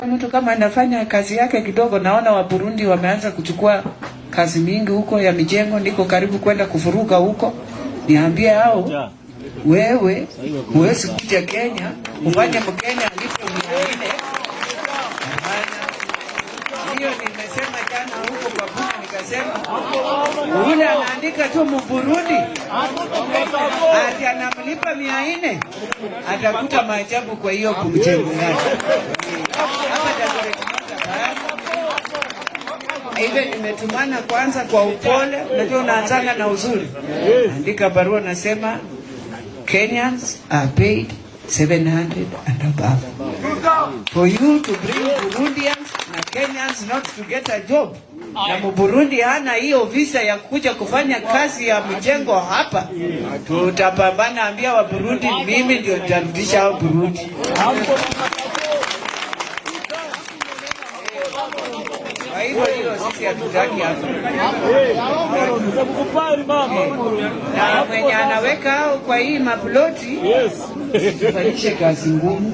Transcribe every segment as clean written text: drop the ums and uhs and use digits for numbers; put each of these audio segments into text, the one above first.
Mtu kama anafanya kazi yake kidogo, naona wa Burundi wameanza kuchukua kazi mingi huko ya mijengo, niko karibu kwenda kufuruga huko. Niambie hao, wewe huwezi kuja Kenya ufanye Mkenya alipo 400. Hiyo nimesema jana huko kwa bunge, nikasema yule anaandika tu Mburundi ati anamlipa 400, atakuta maajabu. Kwa hiyo kumjengo yake hivyo nimetumana kwanza kwa upole, najua unaanzanga na uzuri. Andika barua nasema Kenyans are paid 700 and above. For you to bring Burundians na Kenyans not to get a job. Na Burundi hana hiyo visa ya kuja kufanya kazi ya mijengo hapa. Tutapambana, ambia wa Burundi mimi ndio nitarudisha hao Burundi. Hivyo sisi hatutaki hapa. Na mwenye anaweka kwa hii maploti, tufanyishe kazi ngumu.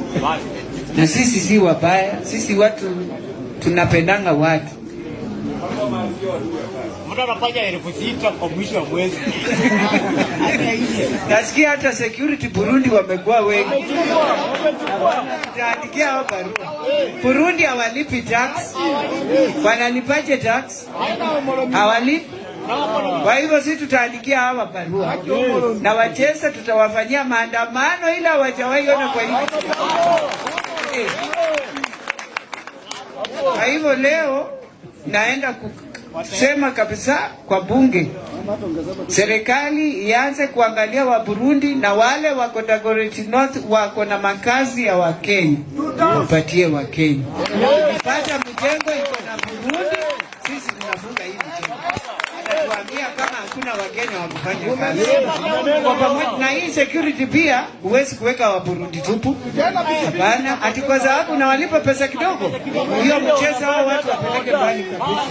Na sisi si wabaya, sisi watu tunapendanga watu. Mtu anafanya 6,000 kwa mwisho wa mwezi. Nasikia hata security Burundi wamekuwa wengi. Tutaandikia hao barua. Burundi hawalipi tax. Wanalipaje tax? Hawalipi. Kwa hivyo sisi tutaandikia hawa barua. Na wacheza tutawafanyia maandamano ila hawajawahi ona kwa hivi. Kwa hivyo leo naenda kusema kabisa kwa bunge, serikali ianze kuangalia wa Burundi na wale wako Dagoretti North wako na makazi ya Wakenya, wapatie Wakenya. Ukipata mjengo iko na Burundi, sisi tunafunga hii mjengo. Anatuambia kama hakuna Wakenya wa kufanya kazi. Kwa pamoja na hii security pia huwezi kuweka wa Burundi tupu. Hapana, ati kwa sababu na walipa pesa kidogo. Hiyo mchezo hao watu wapeleke mbali kabisa.